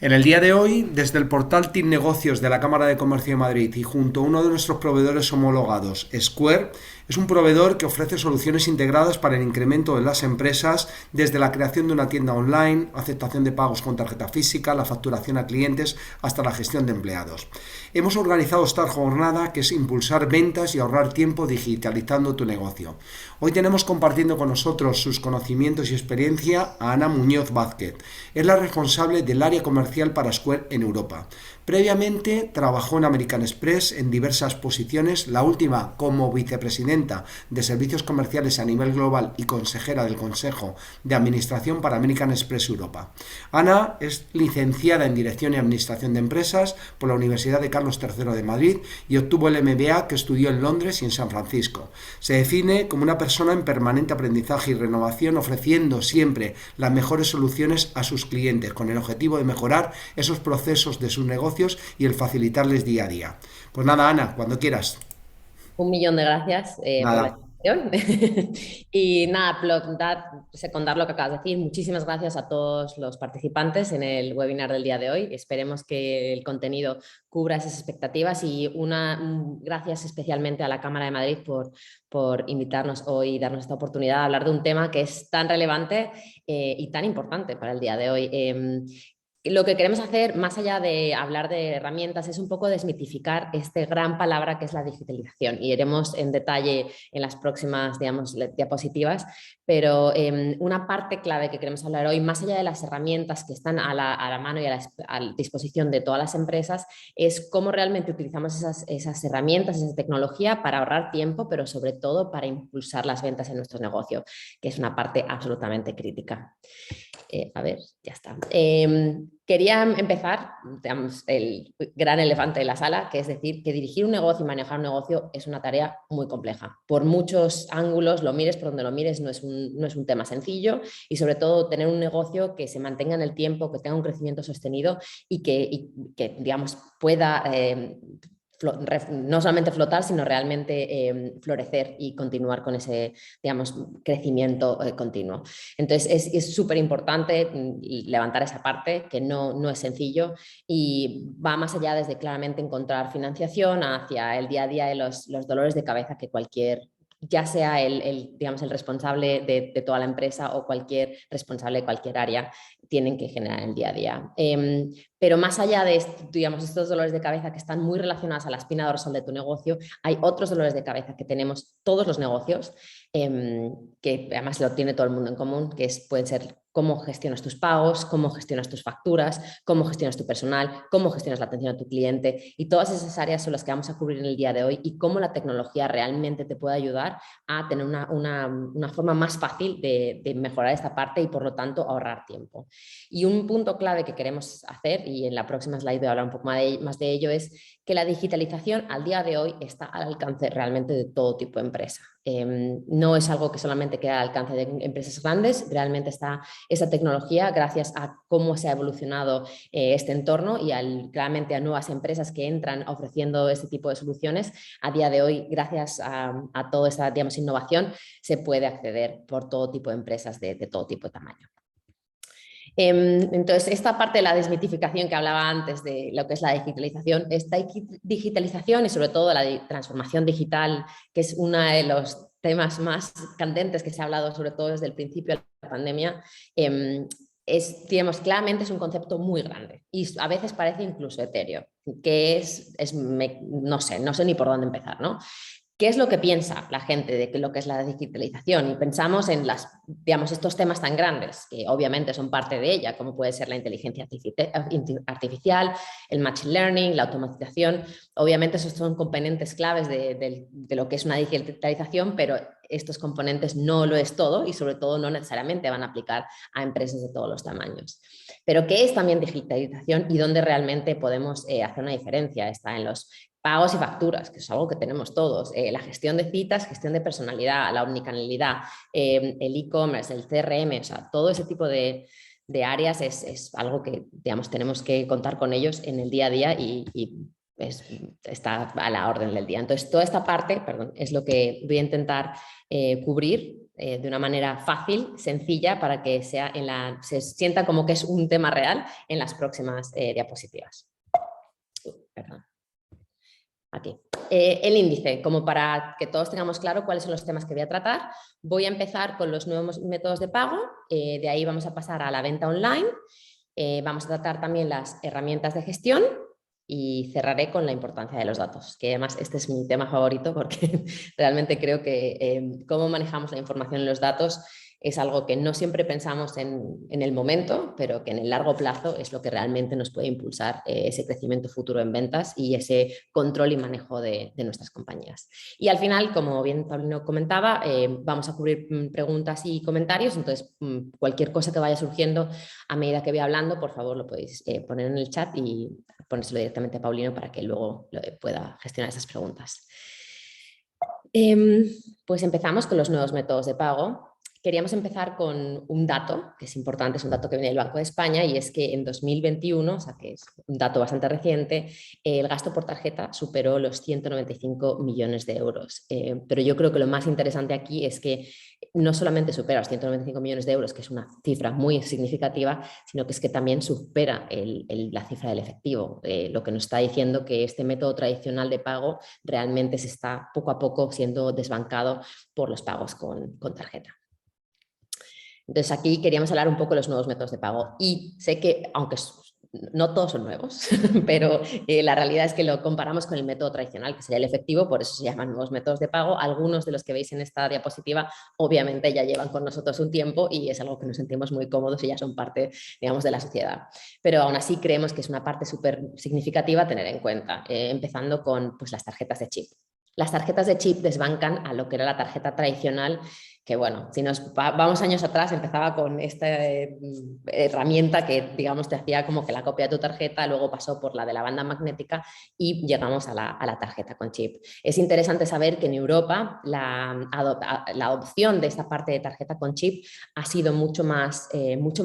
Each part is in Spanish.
En el día de hoy, desde el portal TIC Negocios de la Cámara de Comercio de Madrid y junto a uno de nuestros proveedores homologados, Square, es un proveedor que ofrece soluciones integradas para el incremento de las empresas, desde la creación de una tienda online, aceptación de pagos con tarjeta física, la facturación a clientes, hasta la gestión de empleados. Hemos organizado esta jornada que es impulsar ventas y ahorrar tiempo digitalizando tu negocio. Hoy tenemos compartiendo con nosotros sus conocimientos y experiencia a Ana Muñoz Vázquez. Es la responsable del área comercial para Square en Europa. Previamente trabajó en American Express en diversas posiciones, la última como vicepresidenta de Servicios Comerciales a nivel global y consejera del Consejo de Administración para American Express Europa. Ana es licenciada en Dirección y Administración de Empresas por la Universidad de Carlos III de Madrid y obtuvo el MBA que estudió en Londres y en San Francisco. Se define como una persona en permanente aprendizaje y renovación, ofreciendo siempre las mejores soluciones a sus clientes con el objetivo de mejorar esos procesos de sus negocios y el facilitarles día a día. Pues nada, Ana, cuando quieras. Un millón de gracias por la Nada. invitación. Y nada, secundar lo que acabas de decir. Muchísimas gracias a todos los participantes en el webinar del día de hoy. Esperemos que el contenido cubra esas expectativas y gracias especialmente a la Cámara de Madrid por invitarnos hoy y darnos esta oportunidad de hablar de un tema que es tan relevante y tan importante para el día de hoy. Lo que queremos hacer, más allá de hablar de herramientas, es un poco desmitificar esta gran palabra que es la digitalización. Y iremos en detalle en las próximas, digamos, diapositivas. Pero una parte clave que queremos hablar hoy, más allá de las herramientas que están a la mano y a la disposición de todas las empresas, es cómo realmente utilizamos esas herramientas, esa tecnología para ahorrar tiempo, pero sobre todo para impulsar las ventas en nuestro negocio, que es una parte absolutamente crítica. A ver, ya está. Quería empezar, digamos, el gran elefante de la sala, que es decir, que dirigir un negocio y manejar un negocio es una tarea muy compleja. Por muchos ángulos, lo mires por donde lo mires, no es un tema sencillo y sobre todo tener un negocio que se mantenga en el tiempo, que tenga un crecimiento sostenido y que digamos, pueda no solamente flotar, sino realmente florecer y continuar con ese, digamos, crecimiento continuo. Entonces es súper importante levantar esa parte, que no es sencillo y va más allá desde claramente encontrar financiación hacia el día a día de los dolores de cabeza que cualquier, ya sea digamos, el responsable de toda la empresa o cualquier responsable de cualquier área, tienen que generar en el día a día. Pero más allá de digamos, estos dolores de cabeza que están muy relacionados a la espina dorsal de tu negocio, hay otros dolores de cabeza que tenemos todos los negocios, que además lo tiene todo el mundo en común, que pueden ser cómo gestionas tus pagos, cómo gestionas tus facturas, cómo gestionas tu personal, cómo gestionas la atención a tu cliente, y todas esas áreas son las que vamos a cubrir en el día de hoy y cómo la tecnología realmente te puede ayudar a tener una forma más fácil de mejorar esta parte y por lo tanto ahorrar tiempo. Y un punto clave que queremos hacer, y en la próxima slide voy a hablar un poco más de ello, es que la digitalización al día de hoy está al alcance realmente de todo tipo de empresa. No es algo que solamente queda al alcance de empresas grandes, realmente está esa tecnología gracias a cómo se ha evolucionado este entorno y claramente a nuevas empresas que entran ofreciendo este tipo de soluciones. A día de hoy, gracias a toda esta, digamos, innovación, se puede acceder por todo tipo de empresas de todo tipo de tamaño. Entonces, esta parte de la desmitificación que hablaba antes de lo que es la digitalización, esta digitalización y sobre todo la transformación digital, que es uno de los temas más candentes que se ha hablado sobre todo desde el principio de la pandemia, digamos, claramente es un concepto muy grande y a veces parece incluso etéreo, que no sé ni por dónde empezar, ¿no? ¿Qué es lo que piensa la gente de lo que es la digitalización? Y pensamos en digamos, estos temas tan grandes, que obviamente son parte de ella, como puede ser la inteligencia artificial, el machine learning, la automatización. Obviamente esos son componentes claves de lo que es una digitalización, pero estos componentes no lo es todo y sobre todo no necesariamente van a aplicar a empresas de todos los tamaños. Pero ¿qué es también digitalización y dónde realmente podemos hacer una diferencia? Está en los pagos y facturas, que es algo que tenemos todos, la gestión de citas, gestión de personalidad, la omnicanalidad, el e-commerce, el CRM, o sea, todo ese tipo de áreas es algo que, digamos, tenemos que contar con ellos en el día a día y está a la orden del día. Entonces, toda esta parte, perdón, es lo que voy a intentar cubrir de una manera fácil, sencilla, para que se sienta como que es un tema real en las próximas diapositivas. Perdón. Aquí. El índice, como para que todos tengamos claro cuáles son los temas que voy a tratar. Voy a empezar con los nuevos métodos de pago, de ahí vamos a pasar a la venta online, vamos a tratar también las herramientas de gestión y cerraré con la importancia de los datos, que además este es mi tema favorito porque realmente creo que cómo manejamos la información en los datos es algo que no siempre pensamos en el momento, pero que en el largo plazo es lo que realmente nos puede impulsar ese crecimiento futuro en ventas y ese control y manejo de nuestras compañías. Y al final, como bien Paulino comentaba, vamos a cubrir preguntas y comentarios, entonces cualquier cosa que vaya surgiendo a medida que voy hablando, por favor lo podéis poner en el chat y ponérselo directamente a Paulino para que luego pueda gestionar esas preguntas. Pues empezamos con los nuevos métodos de pago. Queríamos empezar con un dato, que es importante, es un dato que viene del Banco de España, y es que en 2021, o sea que es un dato bastante reciente, el gasto por tarjeta superó los 195 millones de euros. Pero yo creo que lo más interesante aquí es que no solamente supera los 195 millones de euros, que es una cifra muy significativa, sino que es que también supera la cifra del efectivo, lo que nos está diciendo que este método tradicional de pago realmente se está poco a poco siendo desbancado por los pagos con tarjeta. Entonces aquí queríamos hablar un poco de los nuevos métodos de pago y sé que, aunque no todos son nuevos, pero la realidad es que lo comparamos con el método tradicional, que sería el efectivo, por eso se llaman nuevos métodos de pago. Algunos de los que veis en esta diapositiva obviamente ya llevan con nosotros un tiempo y es algo que nos sentimos muy cómodos y ya son parte, digamos, de la sociedad. Pero aún así creemos que es una parte súper significativa a tener en cuenta, empezando con pues, las tarjetas de chip. Las tarjetas de chip desbancan a lo que era la tarjeta tradicional, que bueno, si nos vamos años atrás, empezaba con esta herramienta que, digamos, te hacía como que la copia de tu tarjeta, luego pasó por la de la banda magnética y llegamos a la tarjeta con chip. Es interesante saber que en Europa la adopción de esta parte de tarjeta con chip ha sido mucho más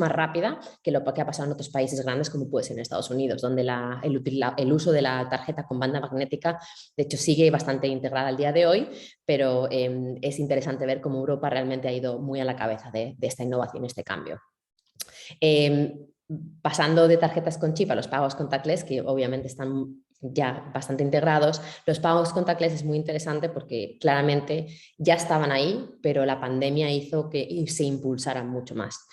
rápida que lo que ha pasado en otros países grandes, como puede ser en Estados Unidos, donde el uso de la tarjeta con banda magnética, de hecho, sigue bastante integrada al día de hoy, pero es interesante ver cómo Europa realmente ha ido muy a la cabeza de esta innovación, este cambio. Pasando de tarjetas con chip a los pagos contactless, que obviamente están ya bastante integrados, los pagos contactless es muy interesante porque claramente ya estaban ahí, pero la pandemia hizo que se impulsaran mucho más.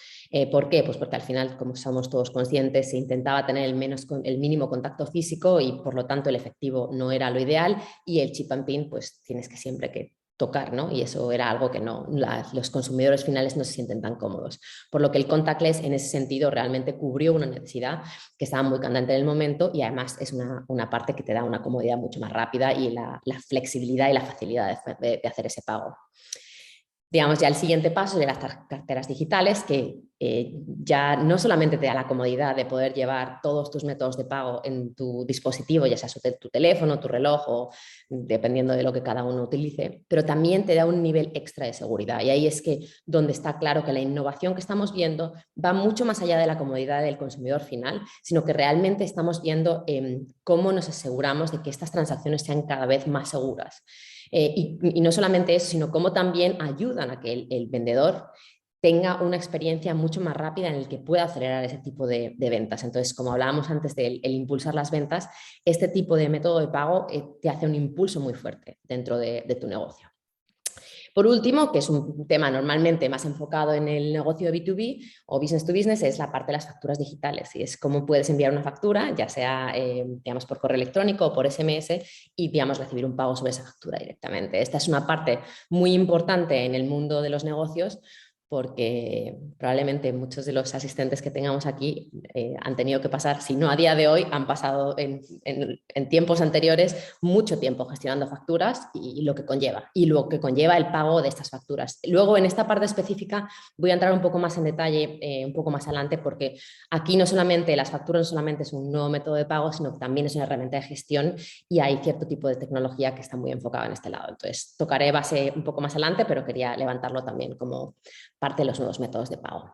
¿Por qué? Pues porque al final, como somos todos conscientes, se intentaba tener el mínimo contacto físico y por lo tanto el efectivo no era lo ideal y el chip and pin pues tienes que siempre que tocar, ¿no? Y eso era algo que los consumidores finales no se sienten tan cómodos. Por lo que el contactless en ese sentido realmente cubrió una necesidad que estaba muy candente en el momento y además es una parte que te da una comodidad mucho más rápida y la flexibilidad y la facilidad de hacer ese pago. Digamos, ya el siguiente paso de las carteras digitales, que ya no solamente te da la comodidad de poder llevar todos tus métodos de pago en tu dispositivo, ya sea tu teléfono, tu reloj o dependiendo de lo que cada uno utilice, pero también te da un nivel extra de seguridad. Y ahí es que donde está claro que la innovación que estamos viendo va mucho más allá de la comodidad del consumidor final, sino que realmente estamos viendo cómo nos aseguramos de que estas transacciones sean cada vez más seguras. Y no solamente eso, sino cómo también ayudan a que el vendedor tenga una experiencia mucho más rápida en el que pueda acelerar ese tipo de ventas. Entonces, como hablábamos antes de el impulsar las ventas, este tipo de método de pago te hace un impulso muy fuerte dentro de tu negocio. Por último, que es un tema normalmente más enfocado en el negocio de B2B o business to business, es la parte de las facturas digitales y es cómo puedes enviar una factura, ya sea digamos, por correo electrónico o por SMS y digamos, recibir un pago sobre esa factura directamente. Esta es una parte muy importante en el mundo de los negocios porque probablemente muchos de los asistentes que tengamos aquí han tenido que pasar, si no a día de hoy, han pasado en tiempos anteriores mucho tiempo gestionando facturas y lo que conlleva el pago de estas facturas. Luego, en esta parte específica, voy a entrar un poco más en detalle, un poco más adelante, porque aquí no solamente las facturas no solamente es un nuevo método de pago, sino que también es una herramienta de gestión y hay cierto tipo de tecnología que está muy enfocada en este lado. Entonces, tocaré base un poco más adelante, pero quería levantarlo también como parte de los nuevos métodos de pago.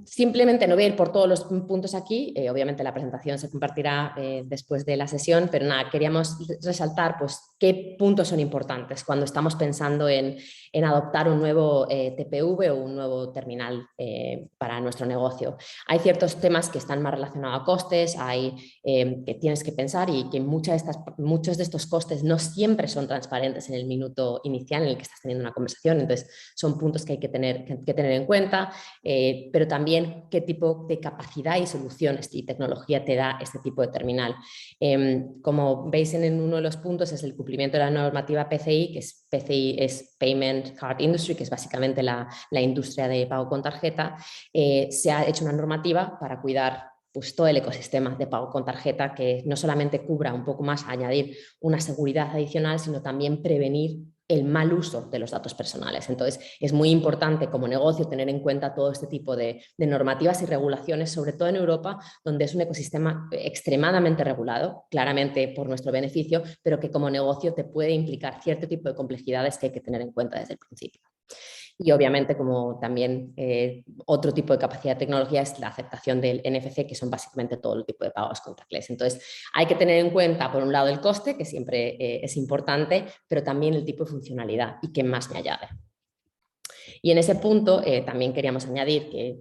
Simplemente no voy a ir por todos los puntos aquí, obviamente la presentación se compartirá después de la sesión, pero nada, queríamos resaltar pues, qué puntos son importantes cuando estamos pensando en en adoptar un nuevo TPV o un nuevo terminal para nuestro negocio. Hay ciertos temas que están más relacionados a costes, hay que tienes que pensar y que muchos de estos costes no siempre son transparentes en el minuto inicial en el que estás teniendo una conversación, entonces son puntos que hay que tener en cuenta, pero también qué tipo de capacidad y soluciones y tecnología te da este tipo de terminal. Como veis en uno de los puntos es el cumplimiento de la normativa PCI, que es PCI es Payment Card Industry, que es básicamente la industria de pago con tarjeta. Se ha hecho una normativa para cuidar pues, todo el ecosistema de pago con tarjeta, que no solamente cubra un poco más, añadir una seguridad adicional, sino también prevenir el mal uso de los datos personales. Entonces, es muy importante como negocio tener en cuenta todo este tipo de normativas y regulaciones, sobre todo en Europa, donde es un ecosistema extremadamente regulado, claramente por nuestro beneficio, pero que como negocio te puede implicar cierto tipo de complejidades que hay que tener en cuenta desde el principio. Y obviamente, como también otro tipo de capacidad de tecnología es la aceptación del NFC, que son básicamente todo el tipo de pagos contactless. Entonces, hay que tener en cuenta, por un lado, el coste, que siempre es importante, pero también el tipo de funcionalidad y qué más me añade. Y en ese punto también queríamos añadir que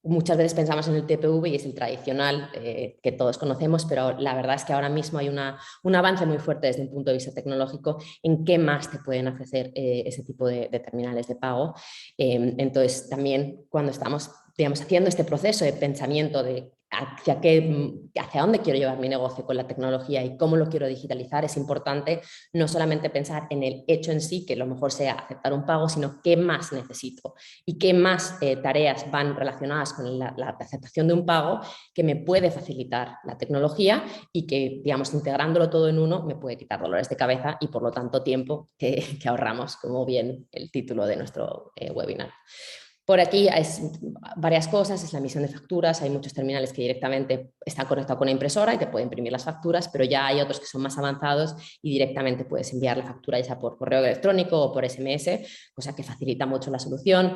muchas veces pensamos en el TPV y es el tradicional que todos conocemos, pero la verdad es que ahora mismo hay un avance muy fuerte desde un punto de vista tecnológico en qué más te pueden ofrecer ese tipo de terminales de pago. Entonces, también cuando estamos, digamos, haciendo este proceso de pensamiento de hacia dónde quiero llevar mi negocio con la tecnología y cómo lo quiero digitalizar, es importante no solamente pensar en el hecho en sí, que a lo mejor sea aceptar un pago, sino qué más necesito y qué más tareas van relacionadas con la aceptación de un pago que me puede facilitar la tecnología y que, digamos, integrándolo todo en uno me puede quitar dolores de cabeza y por lo tanto tiempo que ahorramos, como bien el título de nuestro webinar. Por aquí es varias cosas, es la emisión de facturas, hay muchos terminales que directamente están conectados con una impresora y te pueden imprimir las facturas, pero ya hay otros que son más avanzados y directamente puedes enviar la factura ya sea por correo electrónico o por SMS, cosa que facilita mucho la solución.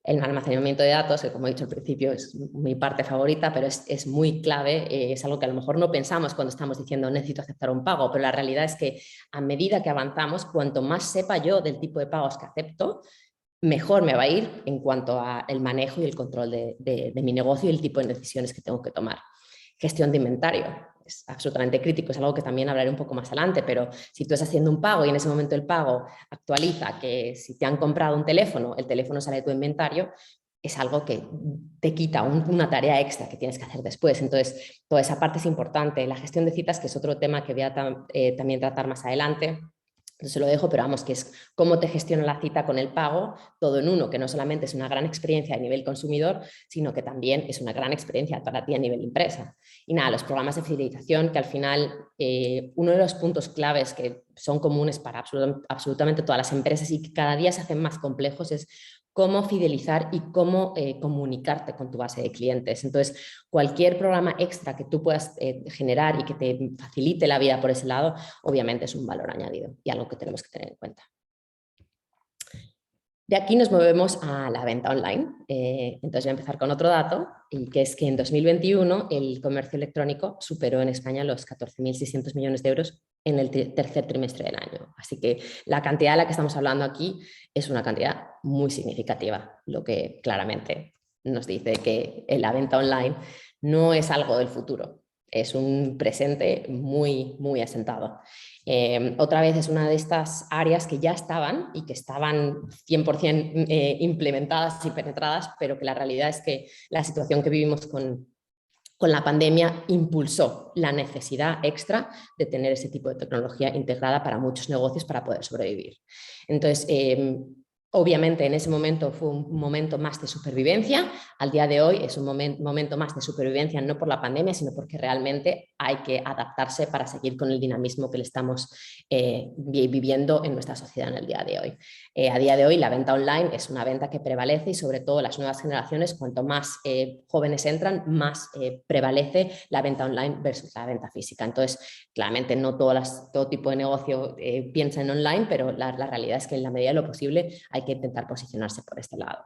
El almacenamiento de datos, que como he dicho al principio es mi parte favorita, pero es muy clave, es algo que a lo mejor no pensamos cuando estamos diciendo necesito aceptar un pago, pero la realidad es que a medida que avanzamos, cuanto más sepa yo del tipo de pagos que acepto, mejor me va a ir en cuanto al manejo y el control de mi negocio y el tipo de decisiones que tengo que tomar. Gestión de inventario es absolutamente crítico, es algo que también hablaré un poco más adelante, pero si tú estás haciendo un pago y en ese momento el pago actualiza que si te han comprado un teléfono, el teléfono sale de tu inventario, es algo que te quita una tarea extra que tienes que hacer después. Entonces, toda esa parte es importante. La gestión de citas, que es otro tema que voy a también tratar más adelante, se lo dejo, pero vamos, que es cómo te gestiona la cita con el pago, todo en uno, que no solamente es una gran experiencia a nivel consumidor, sino que también es una gran experiencia para ti a nivel empresa. Y nada, los programas de fidelización, que al final uno de los puntos claves que son comunes para absolutamente todas las empresas y que cada día se hacen más complejos es cómo fidelizar y cómo comunicarte con tu base de clientes. Entonces, cualquier programa extra que tú puedas generar y que te facilite la vida por ese lado, obviamente es un valor añadido y algo que tenemos que tener en cuenta. De aquí nos movemos a la venta online. Entonces voy a empezar con otro dato, y que es que en 2021 el comercio electrónico superó en España los 14.600 millones de euros en el tercer trimestre del año. Así que la cantidad de la que estamos hablando aquí es una cantidad muy significativa, lo que claramente nos dice que la venta online no es algo del futuro, es un presente muy, muy asentado. Otra vez es una de estas áreas que ya estaban y que estaban 100% implementadas y penetradas, pero que la realidad es que la situación que vivimos con la pandemia impulsó la necesidad extra de tener ese tipo de tecnología integrada para muchos negocios para poder sobrevivir. Entonces, obviamente en ese momento fue un momento más de supervivencia, al día de hoy es un momento más de supervivencia no por la pandemia, sino porque realmente hay que adaptarse para seguir con el dinamismo que le estamos viviendo en nuestra sociedad en el día de hoy. A día de hoy la venta online es una venta que prevalece y sobre todo las nuevas generaciones, cuanto más jóvenes entran, más prevalece la venta online versus la venta física. Entonces, claramente no todo tipo de negocio piensa en online, pero la realidad es que en la medida de lo posible hay que intentar posicionarse por este lado.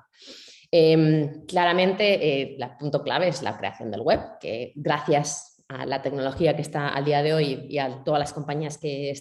Claramente, el punto clave es la creación del web, que gracias a la tecnología que está al día de hoy y a todas las compañías que,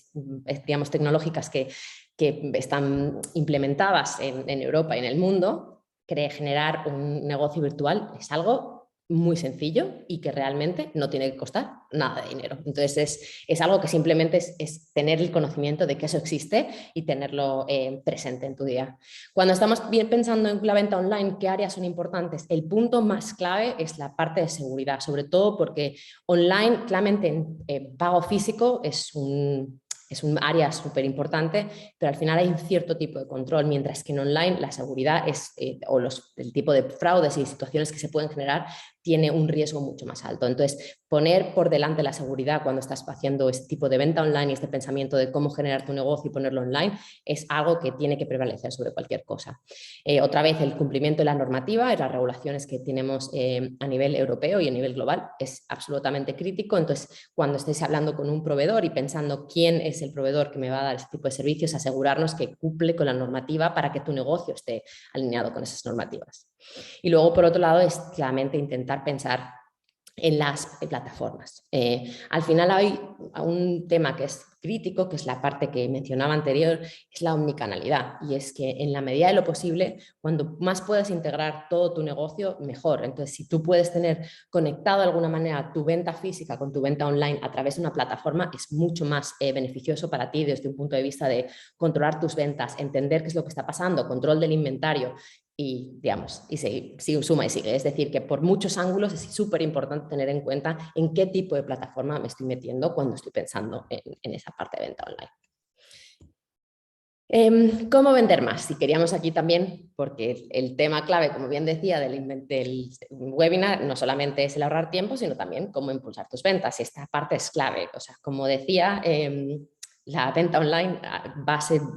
digamos, tecnológicas que que están implementadas en Europa y en el mundo, generar un negocio virtual es algo muy sencillo y que realmente no tiene que costar nada de dinero. Entonces es algo que simplemente es tener el conocimiento de que eso existe y tenerlo presente en tu día. Cuando estamos bien pensando en la venta online, ¿qué áreas son importantes? El punto más clave es la parte de seguridad, sobre todo porque online, claramente en pago físico es un área súper importante, pero al final hay un cierto tipo de control, mientras que en online la seguridad el tipo de fraudes y situaciones que se pueden generar tiene un riesgo mucho más alto. Entonces, poner por delante la seguridad cuando estás haciendo este tipo de venta online y este pensamiento de cómo generar tu negocio y ponerlo online es algo que tiene que prevalecer sobre cualquier cosa. Otra vez, el cumplimiento de la normativa y las regulaciones que tenemos a nivel europeo y a nivel global es absolutamente crítico. Entonces, cuando estéis hablando con un proveedor y pensando quién es el proveedor que me va a dar este tipo de servicios, asegurarnos que cumple con la normativa para que tu negocio esté alineado con esas normativas. Y luego, por otro lado, es claramente intentar pensar en las plataformas. Al final hay un tema que es crítico, que es la parte que mencionaba anterior, es la omnicanalidad. Y es que en la medida de lo posible, cuando más puedas integrar todo tu negocio, mejor. Entonces, si tú puedes tener conectado de alguna manera tu venta física con tu venta online a través de una plataforma, es mucho más beneficioso para ti desde un punto de vista de controlar tus ventas, entender qué es lo que está pasando, control del inventario, y, digamos, y sigue, suma y sigue. Es decir, que por muchos ángulos es súper importante tener en cuenta en qué tipo de plataforma me estoy metiendo cuando estoy pensando en esa parte de venta online. ¿Cómo vender más? Si queríamos aquí también, porque el tema clave, como bien decía, del webinar no solamente es el ahorrar tiempo, sino también cómo impulsar tus ventas. Y esta parte es clave. O sea, como decía, la venta online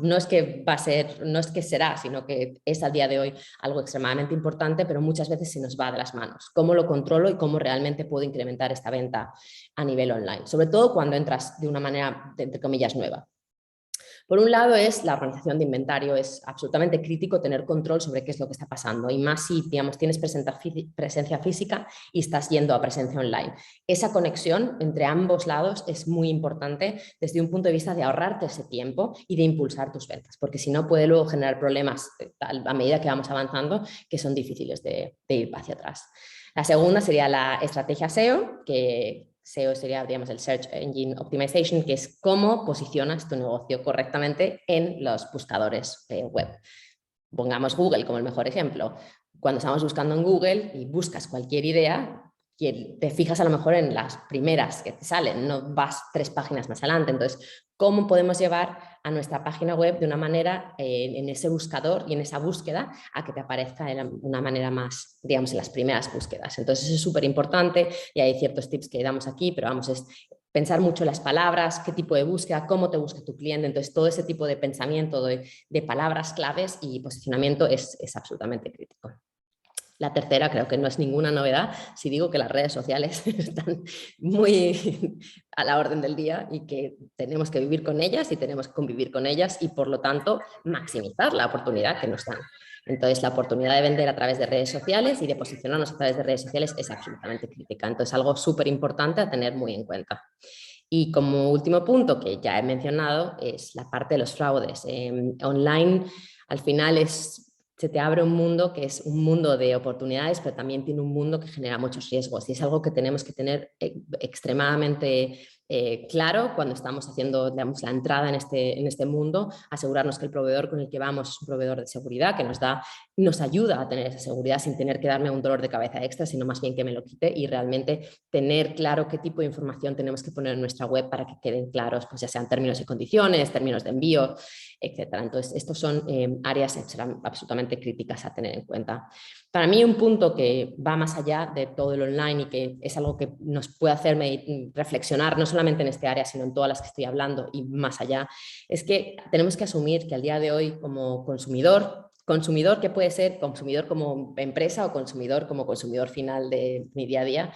no es que será, sino que es al día de hoy algo extremadamente importante, pero muchas veces se nos va de las manos. ¿Cómo lo controlo y cómo realmente puedo incrementar esta venta a nivel online? Sobre todo cuando entras de una manera, entre comillas, nueva. Por un lado es la organización de inventario, es absolutamente crítico tener control sobre qué es lo que está pasando y más si, digamos, tienes presencia física y estás yendo a presencia online. Esa conexión entre ambos lados es muy importante desde un punto de vista de ahorrarte ese tiempo y de impulsar tus ventas, porque si no puede luego generar problemas a medida que vamos avanzando que son difíciles de ir hacia atrás. La segunda sería la estrategia SEO, que SEO sería, digamos, el Search Engine Optimization, que es cómo posicionas tu negocio correctamente en los buscadores web. Pongamos Google como el mejor ejemplo. Cuando estamos buscando en Google y buscas cualquier idea, te fijas a lo mejor en las primeras que te salen, no vas 3 páginas más adelante. Entonces, ¿cómo podemos llevar a nuestra página web de una manera en ese buscador y en esa búsqueda a que te aparezca de una manera más, digamos, en las primeras búsquedas? Entonces, eso es súper importante y hay ciertos tips que damos aquí, pero vamos, es pensar mucho en las palabras, qué tipo de búsqueda, cómo te busca tu cliente. Entonces, todo ese tipo de pensamiento de palabras claves y posicionamiento es absolutamente crítico. La tercera creo que no es ninguna novedad si digo que las redes sociales están muy a la orden del día y que tenemos que vivir con ellas y tenemos que convivir con ellas y por lo tanto maximizar la oportunidad que nos dan. Entonces la oportunidad de vender a través de redes sociales y de posicionarnos a través de redes sociales es absolutamente crítica. Entonces algo súper importante a tener muy en cuenta. Y como último punto que ya he mencionado es la parte de los fraudes. Online al final se te abre un mundo que es un mundo de oportunidades, pero también tiene un mundo que genera muchos riesgos y es algo que tenemos que tener extremadamente claro cuando estamos haciendo, digamos, la entrada en este mundo, asegurarnos que el proveedor con el que vamos es un proveedor de seguridad que nos ayuda a tener esa seguridad sin tener que darme un dolor de cabeza extra, sino más bien que me lo quite y realmente tener claro qué tipo de información tenemos que poner en nuestra web para que queden claros, pues ya sean términos y condiciones, términos de envío, etcétera. Entonces, estos son áreas que serán absolutamente críticas a tener en cuenta. Para mí, un punto que va más allá de todo el online y que es algo que nos puede hacerme reflexionar, no solamente en este área, sino en todas las que estoy hablando y más allá, es que tenemos que asumir que al día de hoy, como consumidor que puede ser consumidor como empresa o consumidor como consumidor final de mi día a día,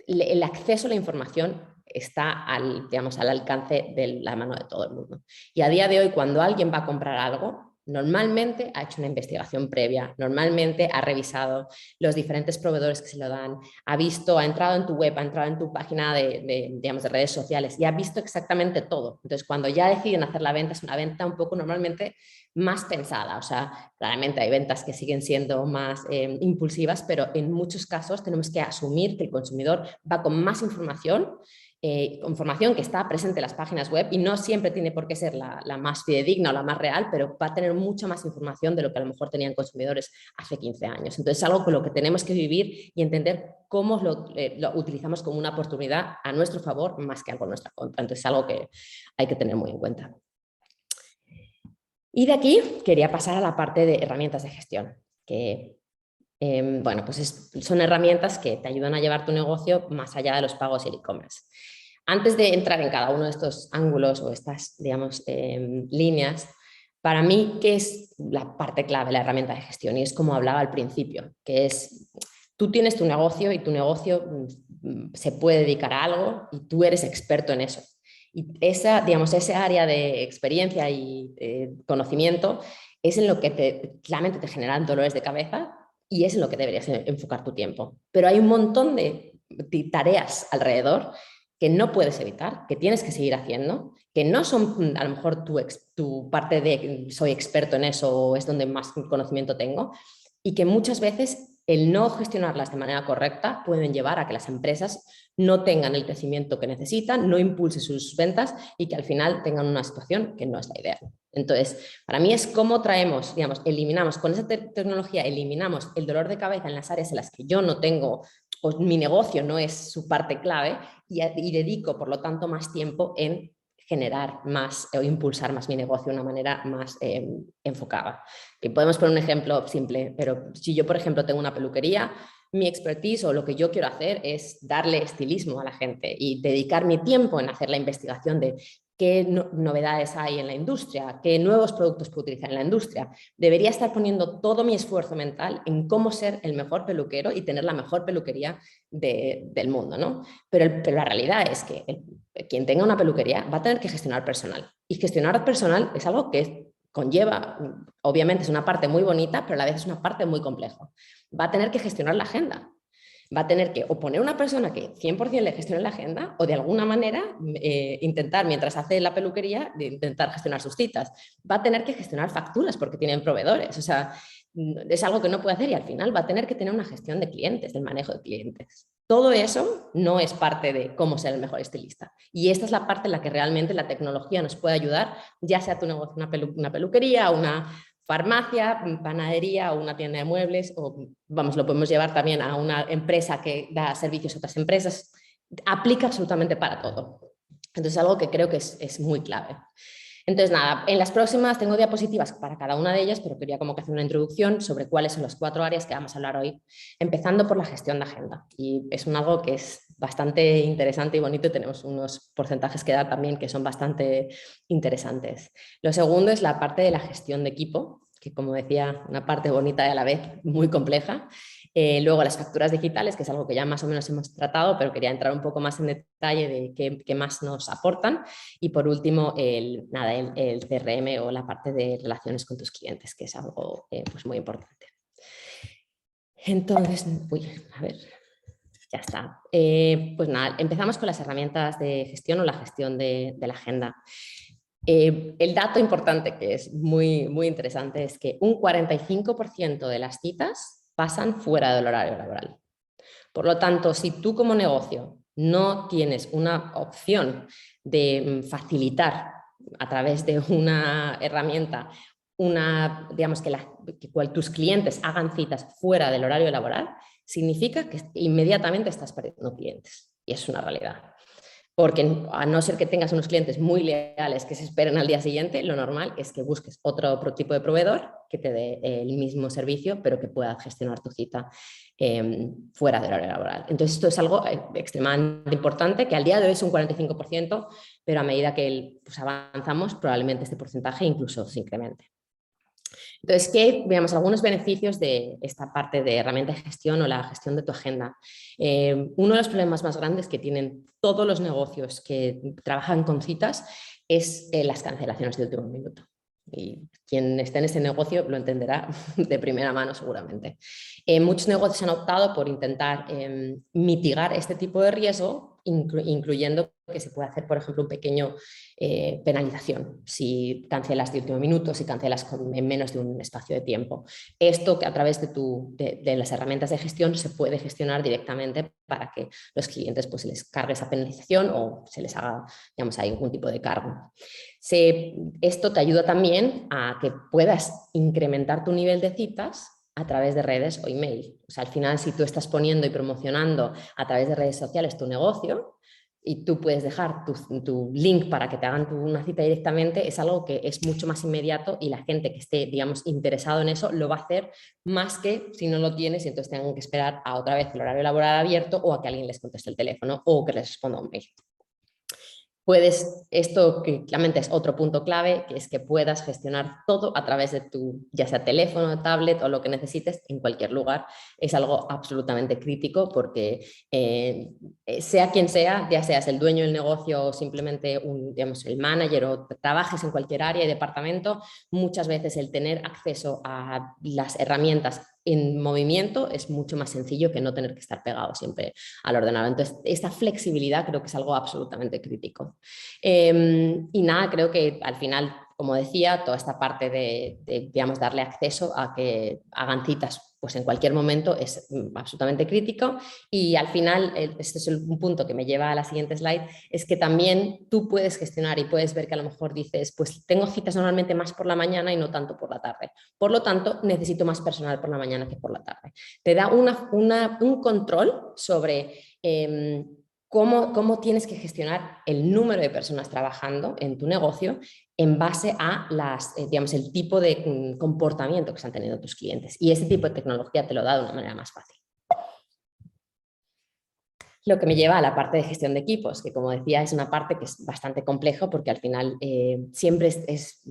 el acceso a la información está digamos, al alcance de la mano de todo el mundo. Y a día de hoy, cuando alguien va a comprar algo, Normalmente ha hecho una investigación previa, normalmente ha revisado los diferentes proveedores que se lo dan, ha visto, ha entrado en tu web, ha entrado en tu página digamos, de redes sociales y ha visto exactamente todo. Entonces, cuando ya deciden hacer la venta, es una venta un poco normalmente más pensada. O sea, claramente hay ventas que siguen siendo más impulsivas, pero en muchos casos tenemos que asumir que el consumidor va con más información que está presente en las páginas web y no siempre tiene por qué ser la más fidedigna o la más real, pero va a tener mucha más información de lo que a lo mejor tenían consumidores hace 15 años. Entonces es algo con lo que tenemos que vivir y entender cómo lo utilizamos como una oportunidad a nuestro favor más que algo en nuestra contra. Entonces es algo que hay que tener muy en cuenta. Y de aquí quería pasar a la parte de herramientas de gestión, que bueno, pues son herramientas que te ayudan a llevar tu negocio más allá de los pagos y el e-commerce. Antes de entrar en cada uno de estos ángulos o estas, digamos, líneas, para mí, ¿qué es la parte clave, la herramienta de gestión? Y es como hablaba al principio, que es, tú tienes tu negocio y tu negocio se puede dedicar a algo y tú eres experto en eso. Y digamos, ese área de experiencia y conocimiento es en lo que claramente te generan dolores de cabeza y es en lo que deberías enfocar tu tiempo. Pero hay un montón de tareas alrededor que no puedes evitar, que tienes que seguir haciendo, que no son a lo mejor tu parte de soy experto en eso o es donde más conocimiento tengo, y que muchas veces el no gestionarlas de manera correcta pueden llevar a que las empresas no tengan el crecimiento que necesitan, no impulsen sus ventas y que al final tengan una situación que no es la ideal. Entonces, para mí es cómo traemos, digamos, eliminamos con esa tecnología, eliminamos el dolor de cabeza en las áreas en las que yo no tengo o mi negocio no es su parte clave y dedico, por lo tanto, más tiempo en generar más o impulsar más mi negocio de una manera más enfocada. Y podemos poner un ejemplo simple, pero si yo, por ejemplo, tengo una peluquería, mi expertise o lo que yo quiero hacer es darle estilismo a la gente y dedicar mi tiempo en hacer la investigación de qué novedades hay en la industria, qué nuevos productos puedo utilizar en la industria. Debería estar poniendo todo mi esfuerzo mental en cómo ser el mejor peluquero y tener la mejor peluquería del mundo, ¿no? Pero la realidad es que quien tenga una peluquería va a tener que gestionar personal. Y gestionar personal es algo que conlleva, obviamente es una parte muy bonita, pero a la vez es una parte muy compleja. Va a tener que gestionar la agenda. Va a tener que o poner una persona que 100% le gestione la agenda o de alguna manera intentar, mientras hace la peluquería, de intentar gestionar sus citas. Va a tener que gestionar facturas porque tienen proveedores. O sea, es algo que no puede hacer y al final va a tener que tener una gestión de clientes, del manejo de clientes. Todo eso no es parte de cómo ser el mejor estilista. Y esta es la parte en la que realmente la tecnología nos puede ayudar, ya sea tu negocio una peluquería, una farmacia, panadería o una tienda de muebles, o vamos, lo podemos llevar también a una empresa que da servicios a otras empresas. Aplica absolutamente para todo. Entonces, algo que creo que es muy clave. Entonces, nada, en las próximas tengo diapositivas para cada una de ellas, pero quería como que hacer una introducción sobre cuáles son las 4 áreas que vamos a hablar hoy, empezando por la gestión de agenda. Y es algo que es bastante interesante y bonito y tenemos unos porcentajes que dar también que son bastante interesantes. Lo segundo es la parte de la gestión de equipo, que como decía, una parte bonita y a la vez muy compleja. Luego las facturas digitales, que es algo que ya más o menos hemos tratado, pero quería entrar un poco más en detalle de qué más nos aportan. Y por último, el CRM o la parte de relaciones con tus clientes, que es algo pues muy importante. Entonces, a ver, ya está. Pues nada, empezamos con las herramientas de gestión o la gestión de la agenda. El dato importante que es muy, muy interesante es que un 45% de las citas pasan fuera del horario laboral. Por lo tanto, si tú como negocio no tienes una opción de facilitar a través de una herramienta, digamos que tus clientes hagan citas fuera del horario laboral, significa que inmediatamente estás perdiendo clientes. Y es una realidad. Porque a no ser que tengas unos clientes muy leales que se esperen al día siguiente, lo normal es que busques otro tipo de proveedor que te dé el mismo servicio, pero que pueda gestionar tu cita fuera del horario laboral. Entonces, esto es algo extremadamente importante, que al día de hoy es un 45%, pero a medida que pues, avanzamos, probablemente este porcentaje incluso se incremente. Entonces, veamos algunos beneficios de esta parte de herramienta de gestión o la gestión de tu agenda. Uno de los problemas más grandes que tienen todos los negocios que trabajan con citas es las cancelaciones de último minuto. Y quien esté en ese negocio lo entenderá de primera mano seguramente. Muchos negocios han optado por intentar mitigar este tipo de riesgo, incluyendo que se puede hacer, por ejemplo, un pequeño penalización si cancelas de último minuto, si cancelas en menos de un espacio de tiempo. Esto que a través de las herramientas de gestión se puede gestionar directamente para que los clientes pues, se les cargue esa penalización o se les haga, digamos, algún tipo de cargo. Esto te ayuda también a que puedas incrementar tu nivel de citas a través de redes o email. O sea, al final, si tú estás poniendo y promocionando a través de redes sociales tu negocio y tú puedes dejar tu link para que te hagan una cita directamente, es algo que es mucho más inmediato y la gente que esté, digamos, interesado en eso lo va a hacer más que si no lo tienes y entonces tengan que esperar a otra vez el horario laboral abierto o a que alguien les conteste el teléfono o que les responda un mail. Esto que claramente es otro punto clave, que es que puedas gestionar todo a través de tu, ya sea teléfono, tablet o lo que necesites en cualquier lugar. Es algo absolutamente crítico porque sea quien sea, ya seas el dueño del negocio o simplemente digamos, el manager o trabajes en cualquier área y departamento, muchas veces el tener acceso a las herramientas en movimiento es mucho más sencillo que no tener que estar pegado siempre al ordenador. Entonces, esta flexibilidad creo que es algo absolutamente crítico. Y nada, creo que al final, como decía, toda esta parte digamos, darle acceso a que hagan citas pues en cualquier momento es absolutamente crítico y al final, este es un punto que me lleva a la siguiente slide, es que también tú puedes gestionar y puedes ver que a lo mejor dices, pues tengo citas normalmente más por la mañana y no tanto por la tarde. Por lo tanto, necesito más personal por la mañana que por la tarde. Te da un control sobre cómo tienes que gestionar el número de personas trabajando en tu negocio en base a digamos, el tipo de comportamiento que están teniendo tus clientes. Y ese tipo de tecnología te lo da de una manera más fácil. Lo que me lleva a la parte de gestión de equipos, que como decía es una parte que es bastante compleja porque al final siempre es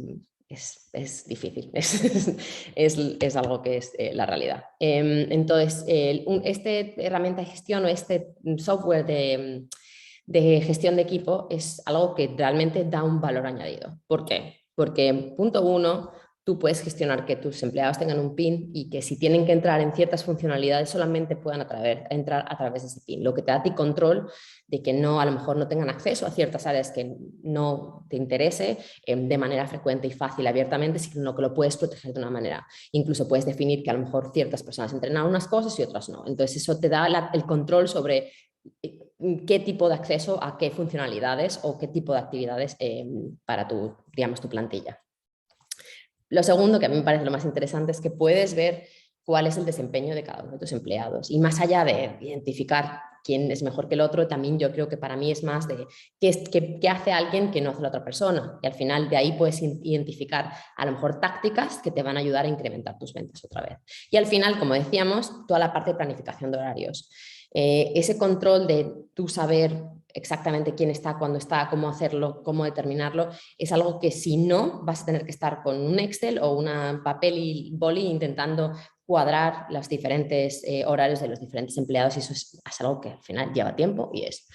difícil, es algo que es la realidad. Entonces, esta herramienta de gestión o este software de gestión de equipo es algo que realmente da un valor añadido. ¿Por qué? Porque, punto uno, tú puedes gestionar que tus empleados tengan un PIN y que si tienen que entrar en ciertas funcionalidades solamente puedan entrar a través de ese PIN, lo que te da a ti control de que a lo mejor no tengan acceso a ciertas áreas que no te interese de manera frecuente y fácil, abiertamente, sino que lo puedes proteger de una manera. Incluso puedes definir que a lo mejor ciertas personas entrenan unas cosas y otras no. Entonces eso te da el control sobre qué tipo de acceso a qué funcionalidades o qué tipo de actividades para digamos, tu plantilla. Lo segundo, que a mí me parece lo más interesante, es que puedes ver cuál es el desempeño de cada uno de tus empleados. Y más allá de identificar quién es mejor que el otro, también yo creo que para mí es más de qué hace alguien que no hace la otra persona. Y al final de ahí puedes identificar a lo mejor tácticas que te van a ayudar a incrementar tus ventas otra vez. Y al final, como decíamos, toda la parte de planificación de horarios. Ese control de tú saber exactamente quién está, cuándo está, cómo hacerlo, cómo determinarlo, es algo que si no vas a tener que estar con un Excel o un papel y boli intentando cuadrar los diferentes horarios de los diferentes empleados y eso es algo que al final lleva tiempo y es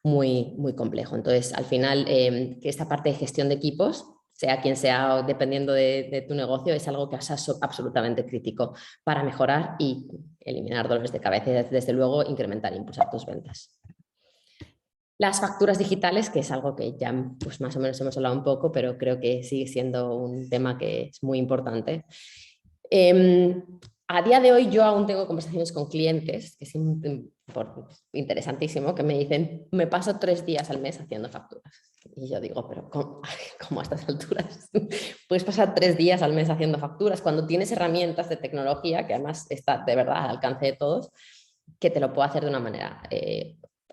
muy, muy complejo. Entonces, al final, que esta parte de gestión de equipos, sea quien sea, dependiendo de tu negocio, es algo que es absolutamente crítico para mejorar y eliminar dolores de cabeza y, desde luego, incrementar e impulsar tus ventas. Las facturas digitales, que es algo que ya pues, más o menos hemos hablado un poco, pero creo que sigue siendo un tema que es muy importante. A día de hoy yo aún tengo conversaciones con clientes, que es interesantísimo, que me dicen, me paso 3 días al mes haciendo facturas. Y yo digo, pero ¿cómo a estas alturas? Puedes pasar 3 días al mes haciendo facturas cuando tienes herramientas de tecnología, que además está de verdad al alcance de todos, que te lo puedo hacer de una manera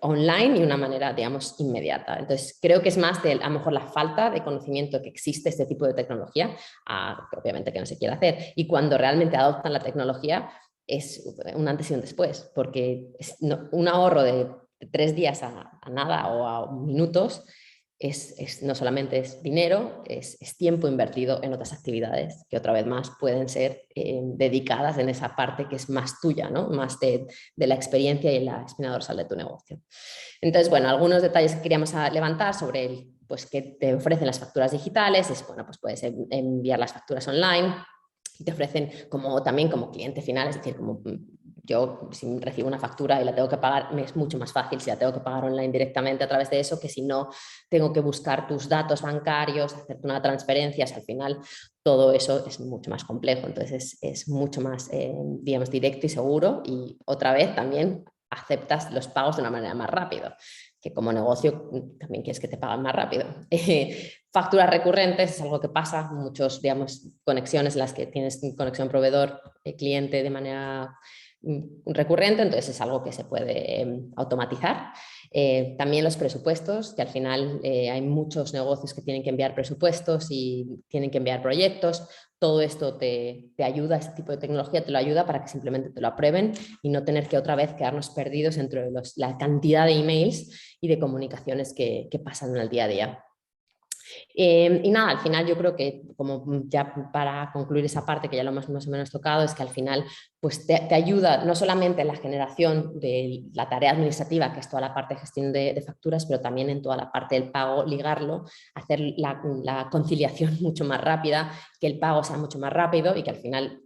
online y una manera, digamos, inmediata. Entonces, creo que es más de, a lo mejor, la falta de conocimiento que existe este tipo de tecnología, obviamente que no se quiere hacer. Y cuando realmente adoptan la tecnología, es un antes y un después, porque un ahorro de 3 días a nada o a minutos no solamente es dinero, es tiempo invertido en otras actividades que otra vez más pueden ser dedicadas en esa parte que es más tuya, ¿no? Más de la experiencia y la espina dorsal de tu negocio. Entonces, bueno, algunos detalles que queríamos levantar sobre pues, que te ofrecen las facturas digitales, es, bueno, pues puedes enviar las facturas online, y te ofrecen también como cliente final, es decir, como yo si recibo una factura y la tengo que pagar, me es mucho más fácil si la tengo que pagar online directamente a través de eso, que si no tengo que buscar tus datos bancarios, hacerte una transferencia, al final todo eso es mucho más complejo, entonces es mucho más, digamos, directo y seguro, y otra vez también aceptas los pagos de una manera más rápida, que como negocio también quieres que te paguen más rápido. Facturas recurrentes es algo que pasa, muchos, digamos, conexiones en las que tienes conexión proveedor-cliente de manera recurrente, entonces es algo que se puede automatizar. También los presupuestos, que al final hay muchos negocios que tienen que enviar presupuestos y tienen que enviar proyectos. Todo esto te ayuda, este tipo de tecnología te lo ayuda para que simplemente te lo aprueben y no tener que otra vez quedarnos perdidos entre la cantidad de emails y de comunicaciones que pasan en el día a día. Y nada, al final yo creo que, como ya para concluir esa parte que ya lo hemos más o menos tocado, es que al final pues te ayuda no solamente en la generación de la tarea administrativa, que es toda la parte de gestión de facturas, pero también en toda la parte del pago, ligarlo, hacer la conciliación mucho más rápida, que el pago sea mucho más rápido y que al final,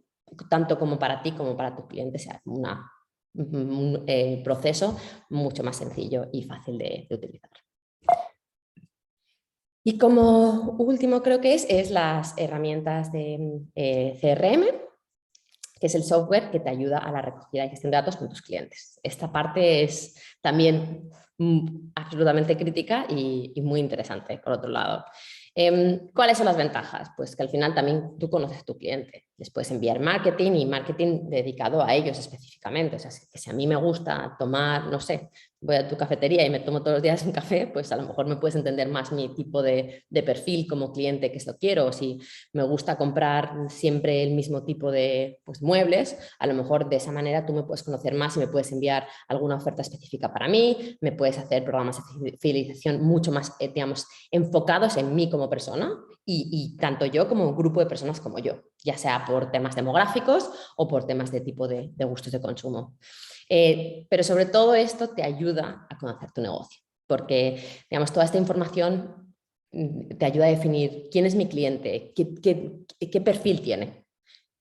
tanto como para ti como para tu cliente, sea un proceso mucho más sencillo y fácil de utilizar. Y como último creo que es las herramientas de CRM, que es el software que te ayuda a la recogida y gestión de datos con tus clientes. Esta parte es también absolutamente crítica y muy interesante, por otro lado. ¿Cuáles son las ventajas? Pues que al final también tú conoces a tu cliente. Les puedes enviar marketing y marketing dedicado a ellos específicamente. O sea, que si a mí me gusta tomar, no sé, voy a tu cafetería y me tomo todos los días un café, pues a lo mejor me puedes entender más mi tipo de perfil como cliente, que es lo quiero. O si me gusta comprar siempre el mismo tipo de muebles, a lo mejor de esa manera tú me puedes conocer más y me puedes enviar alguna oferta específica para mí, me puedes hacer programas de fidelización mucho más, digamos, enfocados en mí como persona y tanto yo como un grupo de personas como yo, ya sea por temas demográficos o por temas de tipo de gustos de consumo. Pero sobre todo esto te ayuda a conocer tu negocio, porque digamos, toda esta información te ayuda a definir quién es mi cliente, qué perfil tiene,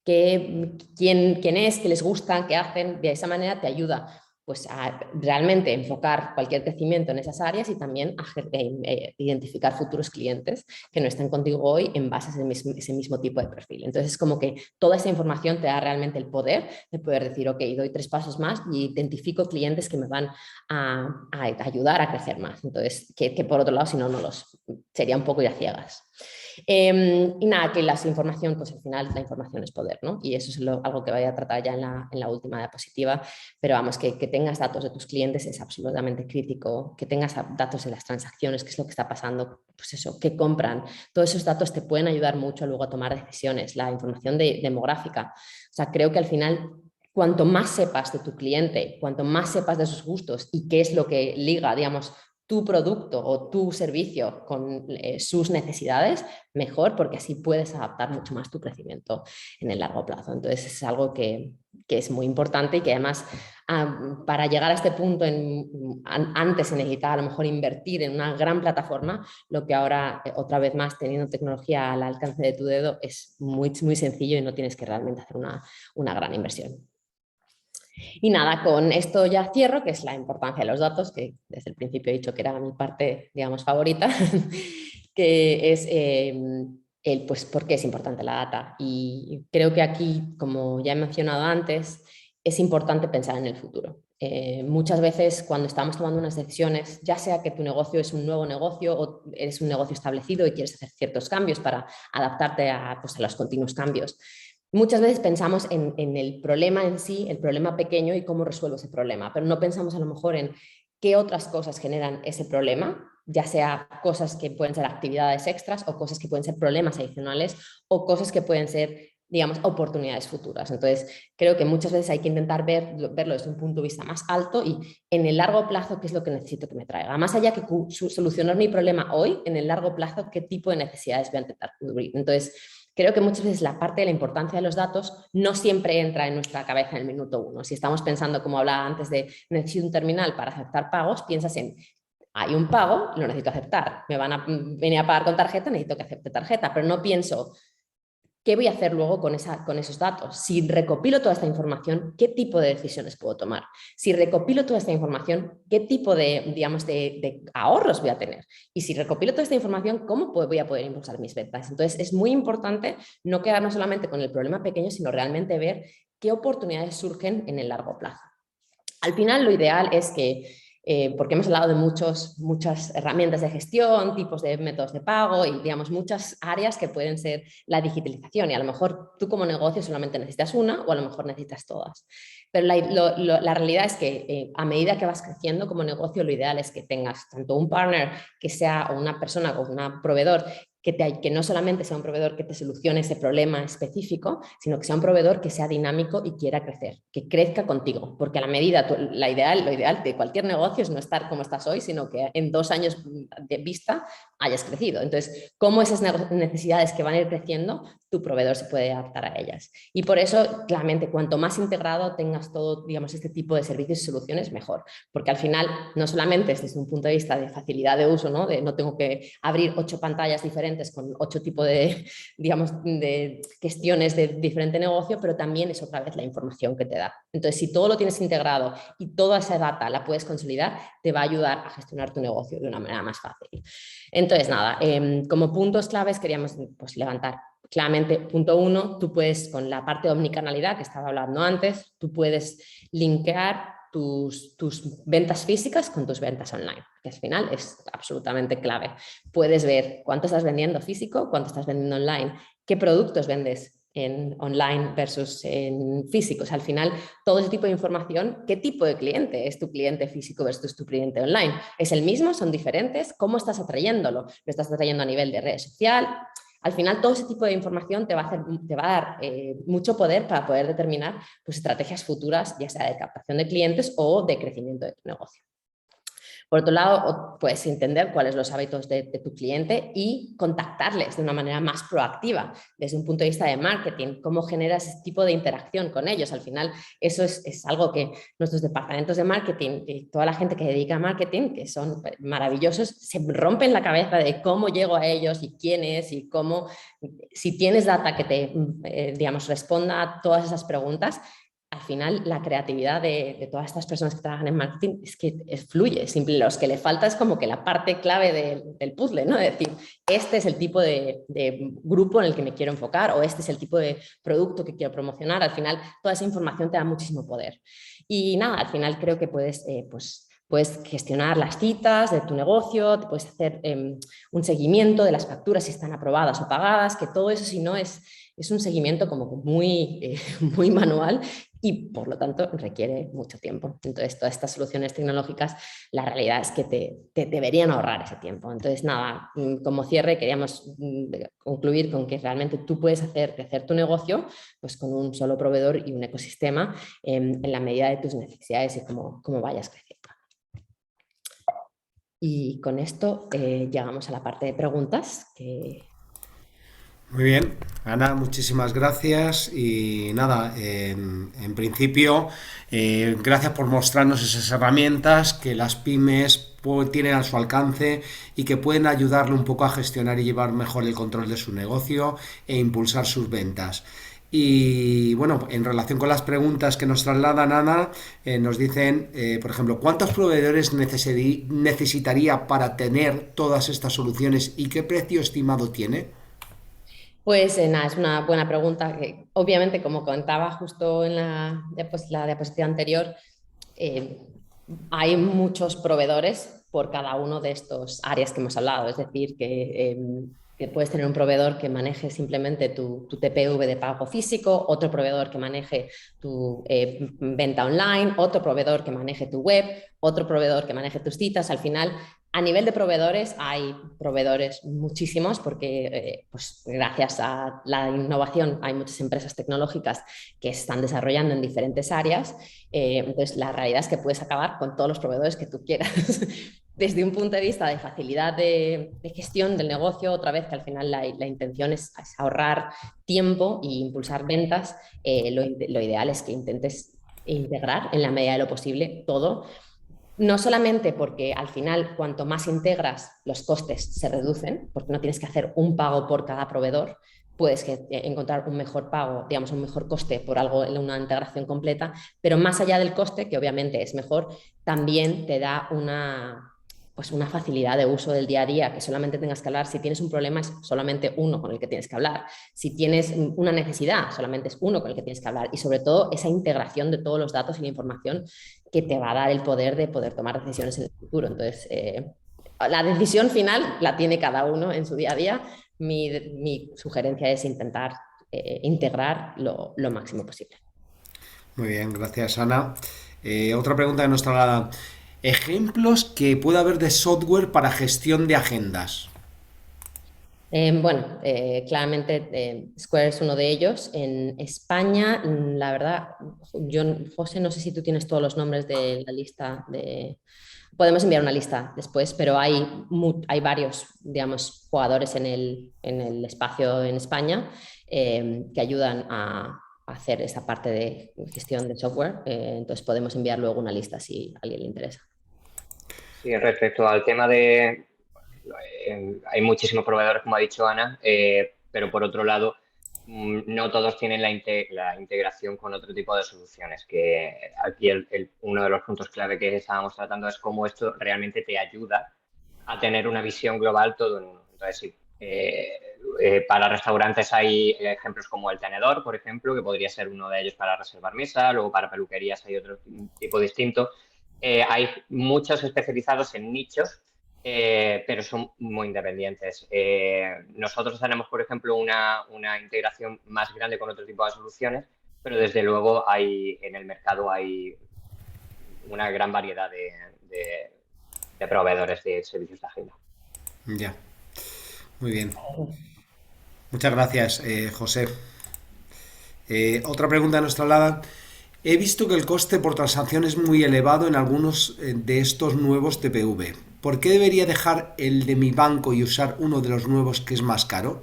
quién es, qué les gusta, qué hacen. De esa manera te ayuda pues, a realmente enfocar cualquier crecimiento en esas áreas y también a identificar futuros clientes que no estén contigo hoy en base a ese mismo tipo de perfil. Entonces es como que toda esa información te da realmente el poder de poder decir, ok, doy 3 pasos más y identifico clientes que me van a ayudar a crecer más. Entonces, que por otro lado, si no, sería un poco ir a ciegas. Y nada, que la información, pues al final la información es poder, ¿no? Y eso es algo que voy a tratar ya en la última diapositiva, pero vamos, que tengas datos de tus clientes es absolutamente crítico, que tengas datos de las transacciones, qué es lo que está pasando, pues eso, qué compran. Todos esos datos te pueden ayudar mucho luego a tomar decisiones. La información demográfica, o sea, creo que al final cuanto más sepas de tu cliente, cuanto más sepas de sus gustos y qué es lo que liga, digamos, tu producto o tu servicio con sus necesidades, mejor, porque así puedes adaptar mucho más tu crecimiento en el largo plazo. Entonces es algo que es muy importante y que además para llegar a este punto antes se necesitaba a lo mejor invertir en una gran plataforma, lo que ahora otra vez más teniendo tecnología al alcance de tu dedo es muy, muy sencillo y no tienes que realmente hacer una gran inversión. Y nada, con esto ya cierro, que es la importancia de los datos, que desde el principio he dicho que era mi parte, digamos, favorita, que es pues, por qué es importante la data. Y creo que aquí, como ya he mencionado antes, es importante pensar en el futuro. Muchas veces cuando estamos tomando unas decisiones, ya sea que tu negocio es un nuevo negocio o eres un negocio establecido y quieres hacer ciertos cambios para adaptarte pues, a los continuos cambios, muchas veces pensamos en el problema en sí, el problema pequeño y cómo resuelvo ese problema, pero no pensamos a lo mejor en qué otras cosas generan ese problema, ya sea cosas que pueden ser actividades extras o cosas que pueden ser problemas adicionales o cosas que pueden ser, digamos, oportunidades futuras. Entonces, creo que muchas veces hay que intentar verlo desde un punto de vista más alto y en el largo plazo, qué es lo que necesito que me traiga. Más allá que solucionar mi problema hoy, en el largo plazo, qué tipo de necesidades voy a intentar cubrir. Entonces, creo que muchas veces la parte de la importancia de los datos no siempre entra en nuestra cabeza en el minuto 1. Si estamos pensando, como hablaba antes, de necesito un terminal para aceptar pagos, piensas en hay un pago, lo necesito aceptar. Me van a venir a pagar con tarjeta, necesito que acepte tarjeta, pero no pienso, ¿qué voy a hacer luego con esos datos? Si recopilo toda esta información, ¿qué tipo de decisiones puedo tomar? Si recopilo toda esta información, ¿qué tipo de, digamos, de ahorros voy a tener? Y si recopilo toda esta información, ¿cómo voy a poder impulsar mis ventas? Entonces, es muy importante no quedarnos solamente con el problema pequeño, sino realmente ver qué oportunidades surgen en el largo plazo. Al final, lo ideal es que porque hemos hablado de muchas herramientas de gestión, tipos de métodos de pago y, digamos, muchas áreas que pueden ser la digitalización y a lo mejor tú como negocio solamente necesitas una o a lo mejor necesitas todas. Pero la realidad es que a medida que vas creciendo como negocio, lo ideal es que tengas tanto un partner que sea o una persona o un proveedor que no solamente sea un proveedor que te solucione ese problema específico, sino que sea un proveedor que sea dinámico y quiera crecer, que crezca contigo, porque a la medida, lo ideal de cualquier negocio es no estar como estás hoy, sino que en 2 años de vista hayas crecido. Entonces, cómo esas necesidades que van a ir creciendo, tu proveedor se puede adaptar a ellas. Y por eso, claramente, cuanto más integrado tengas todo, digamos, este tipo de servicios y soluciones, mejor. Porque al final, no solamente es desde un punto de vista de facilidad de uso, ¿no? De no tengo que abrir 8 pantallas diferentes con 8 tipos de, digamos, de gestiones de diferente negocio, pero también es otra vez la información que te da. Entonces, si todo lo tienes integrado y toda esa data la puedes consolidar, te va a ayudar a gestionar tu negocio de una manera más fácil. Entonces, nada, como puntos claves queríamos pues, levantar. Claramente, punto 1, tú puedes, con la parte de omnicanalidad que estaba hablando antes, tú puedes linkear tus ventas físicas con tus ventas online, que al final es absolutamente clave. Puedes ver cuánto estás vendiendo físico, cuánto estás vendiendo online, qué productos vendes en online versus en físicos. Al final, todo ese tipo de información, ¿qué tipo de cliente es tu cliente físico versus tu cliente online? ¿Es el mismo? ¿Son diferentes? ¿Cómo estás atrayéndolo? ¿Lo estás atrayendo a nivel de red social? Al final, todo ese tipo de información te va a dar mucho poder para poder determinar pues, estrategias futuras, ya sea de captación de clientes o de crecimiento de tu negocio. Por otro lado, puedes entender cuáles son los hábitos de tu cliente y contactarles de una manera más proactiva, desde un punto de vista de marketing, cómo generas ese tipo de interacción con ellos. Al final, eso es algo que nuestros departamentos de marketing y toda la gente que dedica a marketing, que son maravillosos, se rompen la cabeza de cómo llego a ellos y quién es y cómo, si tienes data que te, digamos, responda a todas esas preguntas, al final la creatividad de todas estas personas que trabajan en marketing es que fluye, simple, los que le falta es como que la parte clave del puzzle, ¿no? Es decir, este es el tipo de grupo en el que me quiero enfocar o este es el tipo de producto que quiero promocionar. Al final toda esa información te da muchísimo poder. Y nada, al final creo que puedes puedes gestionar las citas de tu negocio, te puedes hacer un seguimiento de las facturas si están aprobadas o pagadas, que todo eso si no es un seguimiento como muy, muy manual y por lo tanto requiere mucho tiempo. Entonces todas estas soluciones tecnológicas, la realidad es que te deberían ahorrar ese tiempo. Entonces nada, como cierre queríamos concluir con que realmente tú puedes hacer crecer tu negocio pues con un solo proveedor y un ecosistema en la medida de tus necesidades y cómo vayas creciendo. Y con esto llegamos a la parte de preguntas. Muy bien, Ana, muchísimas gracias y nada, en principio, gracias por mostrarnos esas herramientas que las pymes tienen a su alcance y que pueden ayudarle un poco a gestionar y llevar mejor el control de su negocio e impulsar sus ventas. Y bueno, en relación con las preguntas que nos trasladan, Ana, nos dicen, por ejemplo, ¿cuántos proveedores necesitaría para tener todas estas soluciones y qué precio estimado tiene? Pues nada, es una buena pregunta que obviamente, como contaba justo en la diapositiva anterior, eh, hay muchos proveedores por cada uno de estos áreas que hemos hablado. Es decir, que puedes tener un proveedor que maneje simplemente tu TPV de pago físico, otro proveedor que maneje tu venta online, otro proveedor que maneje tu web, otro proveedor que maneje tus citas. Al final, a nivel de proveedores, hay proveedores muchísimos porque pues, gracias a la innovación hay muchas empresas tecnológicas que se están desarrollando en diferentes áreas. Entonces, la realidad es que puedes acabar con todos los proveedores que tú quieras. Desde un punto de vista de facilidad de gestión del negocio, otra vez que al final la intención es ahorrar tiempo e impulsar ventas, lo ideal es que intentes integrar en la medida de lo posible todo No solamente porque al final cuanto más integras los costes se reducen, porque no tienes que hacer un pago por cada proveedor, puedes encontrar un mejor pago, digamos un mejor coste por algo en una integración completa, pero más allá del coste, que obviamente es mejor, también te da pues una facilidad de uso del día a día, que solamente tengas que hablar, si tienes un problema es solamente uno con el que tienes que hablar, si tienes una necesidad solamente es uno con el que tienes que hablar y sobre todo esa integración de todos los datos y la información que te va a dar el poder de poder tomar decisiones en el futuro. Entonces, la decisión final la tiene cada uno en su día a día. Mi sugerencia es intentar integrar lo máximo posible. Muy bien, gracias Ana. Otra pregunta de nuestra lado. Ejemplos que pueda haber de software para gestión de agendas. Bueno, claramente Square es uno de ellos. En España, la verdad, yo, José, no sé si tú tienes todos los nombres de la lista de... Podemos enviar una lista después, pero hay varios, digamos, jugadores en el espacio en España que ayudan a hacer esa parte de gestión de software. Entonces podemos enviar luego una lista si a alguien le interesa. Sí, respecto al tema hay muchísimos proveedores, como ha dicho Ana, pero por otro lado, no todos tienen la integración con otro tipo de soluciones, que aquí uno de los puntos clave que estábamos tratando es cómo esto realmente te ayuda a tener una visión global todo en uno. Entonces, sí, para restaurantes hay ejemplos como el tenedor, por ejemplo, que podría ser uno de ellos para reservar mesa, luego para peluquerías hay otro tipo distinto. Hay muchos especializados en nichos, pero son muy independientes. Nosotros tenemos, por ejemplo, una integración más grande con otro tipo de soluciones, pero desde luego en el mercado hay una gran variedad de proveedores de servicios de agenda. Ya, muy bien. Muchas gracias, José. Otra pregunta de nuestra lado. He visto que el coste por transacción es muy elevado en algunos de estos nuevos TPV. ¿Por qué debería dejar el de mi banco y usar uno de los nuevos que es más caro?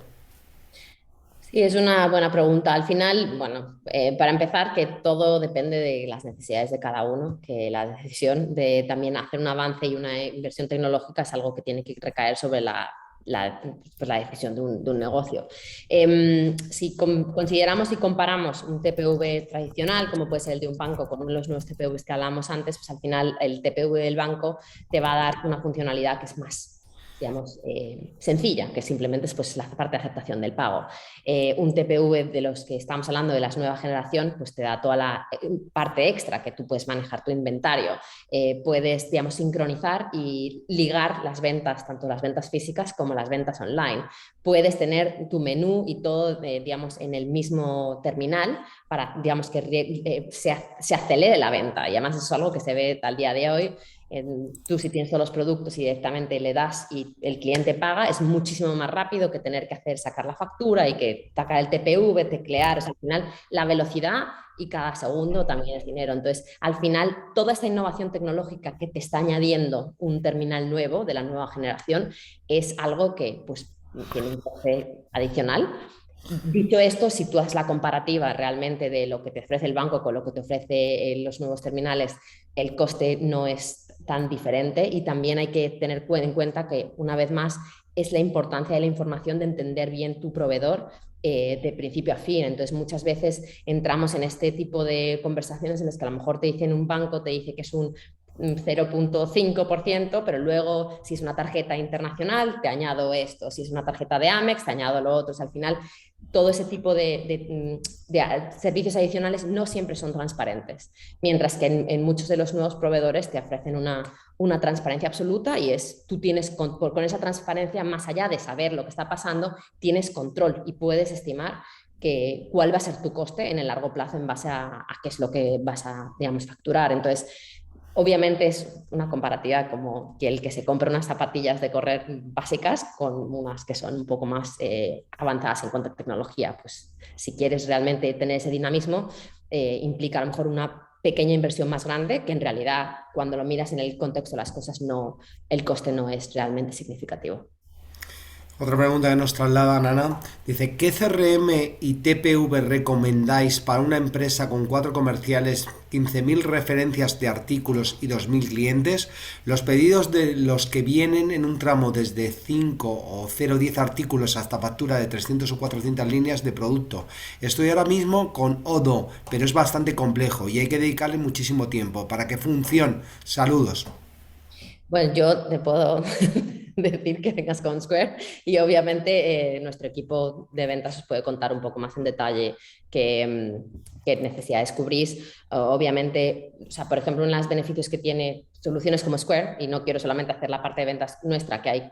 Sí, es una buena pregunta. Al final, bueno, para empezar, que todo depende de las necesidades de cada uno, que la decisión de también hacer un avance y una inversión tecnológica es algo que tiene que recaer sobre pues la decisión de un negocio. Si consideramos y comparamos un TPV tradicional, como puede ser el de un banco, con uno de los nuevos TPVs que hablamos antes, pues al final el TPV del banco te va a dar una funcionalidad que es más, digamos, sencilla, que simplemente es pues, la parte de aceptación del pago. Un TPV de los que estamos hablando de la nueva generación, pues te da toda la parte extra que tú puedes manejar tu inventario, puedes, digamos, sincronizar y ligar las ventas, tanto las ventas físicas como las ventas online. Puedes tener tu menú y todo, digamos, en el mismo terminal para, digamos, que se acelere la venta. Y además eso es algo que se ve al día de hoy. Tú si tienes todos los productos y directamente le das y el cliente paga, es muchísimo más rápido que tener que sacar la factura y que sacar el TPV, teclear. O sea, al final la velocidad y cada segundo también es dinero. Entonces, al final, toda esta innovación tecnológica que te está añadiendo un terminal nuevo de la nueva generación es algo que pues, tiene un coste adicional. Dicho esto, si tú haces la comparativa realmente de lo que te ofrece el banco con lo que te ofrece los nuevos terminales, el coste no es tan diferente y también hay que tener en cuenta que, una vez más, es la importancia de la información de entender bien tu proveedor de principio a fin. Entonces, muchas veces entramos en este tipo de conversaciones en las que a lo mejor te dicen un banco, te dice que es un 0,5%, pero luego si es una tarjeta internacional te añado esto, si es una tarjeta de Amex te añado lo otro. O sea, al final todo ese tipo de servicios adicionales no siempre son transparentes, mientras que en muchos de los nuevos proveedores te ofrecen una transparencia absoluta y tú tienes con esa transparencia, más allá de saber lo que está pasando, tienes control y puedes estimar cuál va a ser tu coste en el largo plazo en base a qué es lo que vas a, digamos, facturar. Entonces, obviamente es una comparativa como que el que se compra unas zapatillas de correr básicas con unas que son un poco más avanzadas en cuanto a tecnología. Pues si quieres realmente tener ese dinamismo, implica a lo mejor una pequeña inversión más grande que en realidad cuando lo miras en el contexto de las cosas el coste no es realmente significativo. Otra pregunta que nos traslada Ana. Dice, ¿qué CRM y TPV recomendáis para una empresa con 4 comerciales, 15.000 referencias de artículos y 2.000 clientes? Los pedidos de los que vienen en un tramo desde 5 o 0,10 artículos hasta factura de 300 o 400 líneas de producto. Estoy ahora mismo con Odoo, pero es bastante complejo y hay que dedicarle muchísimo tiempo para que funcione. Saludos. Bueno, yo te puedo decir que vengas con Square y obviamente nuestro equipo de ventas os puede contar un poco más en detalle qué necesidades cubrís. Obviamente, o sea, por ejemplo, uno de los beneficios que tiene soluciones como Square, y no quiero solamente hacer la parte de ventas nuestra, que hay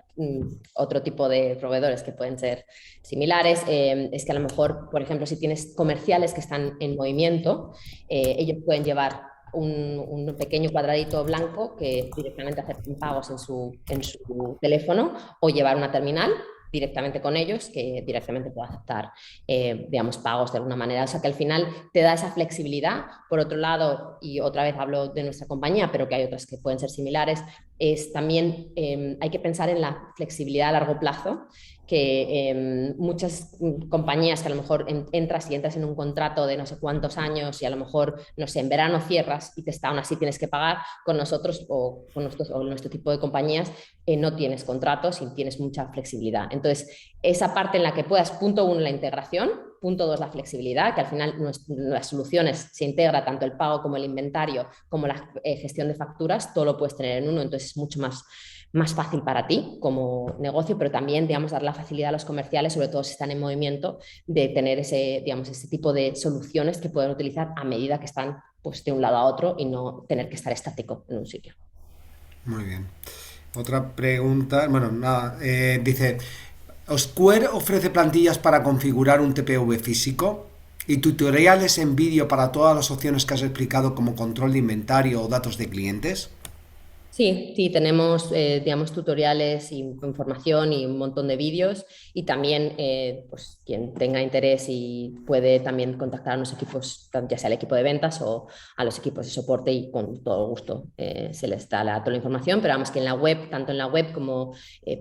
otro tipo de proveedores que pueden ser similares, es que a lo mejor, por ejemplo, si tienes comerciales que están en movimiento, ellos pueden llevar un pequeño cuadradito blanco que directamente hacer pagos en su teléfono o llevar una terminal directamente con ellos que directamente pueda aceptar, digamos, pagos de alguna manera. O sea que al final te da esa flexibilidad. Por otro lado, y otra vez hablo de nuestra compañía, pero que hay otras que pueden ser similares, es también hay que pensar en la flexibilidad a largo plazo que muchas compañías que a lo mejor entras y entras en un contrato de no sé cuántos años y a lo mejor, no sé, en verano cierras y aún así tienes que pagar, con nosotros o nuestro tipo de compañías no tienes contratos y tienes mucha flexibilidad. Entonces, esa parte en la que puedas, punto uno, la integración, punto dos, la flexibilidad, que al final las soluciones se integra tanto el pago como el inventario, como la gestión de facturas, todo lo puedes tener en uno, entonces es mucho más fácil para ti como negocio, pero también, digamos, dar la facilidad a los comerciales, sobre todo si están en movimiento, de tener digamos, ese tipo de soluciones que pueden utilizar a medida que están pues, de un lado a otro y no tener que estar estático en un sitio. Muy bien. Otra pregunta, bueno, nada, dice, ¿Square ofrece plantillas para configurar un TPV físico y tutoriales en vídeo para todas las opciones que has explicado como control de inventario o datos de clientes? Sí, sí, tenemos, digamos, tutoriales y información y un montón de vídeos y también, pues, quien tenga interés y puede también contactar a los equipos, ya sea al equipo de ventas o a los equipos de soporte y con todo gusto se les da toda la información, pero vamos que en la web, tanto en la web como,